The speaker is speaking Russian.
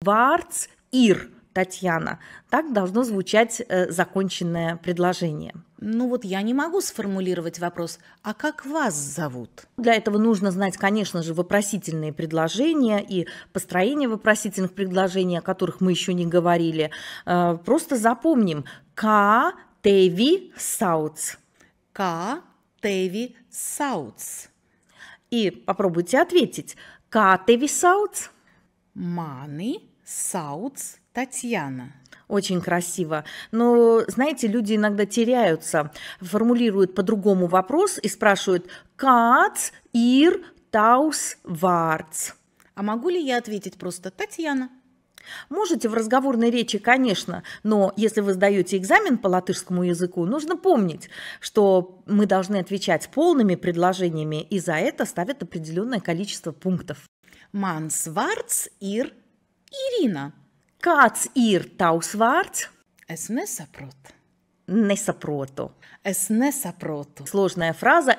Варц ир, Татьяна. Так должно звучать законченное предложение. Ну вот я не могу сформулировать вопрос, а как вас зовут? Для этого нужно знать, конечно же, вопросительные предложения и построение вопросительных предложений, о которых мы еще не говорили. Просто запомним. Kā tevi sauc? Kā tevi sauc? И попробуйте ответить. Kā tevi sauc? Mani sauc Татьяна. Очень красиво. Но, знаете, люди иногда теряются, формулируют по-другому вопрос и спрашивают «Kāds ir tavs vārds?» А могу ли я ответить просто Татьяна? Можете в разговорной речи, конечно, но если вы сдаете экзамен по латышскому языку, нужно помнить, что мы должны отвечать полными предложениями, и за это ставят определенное количество пунктов. Mans vārds ir Irina. Kāds ir tavs vārds? Es nesaprotu. Nesaprotu. Es nesaprotu. Сложная фраза.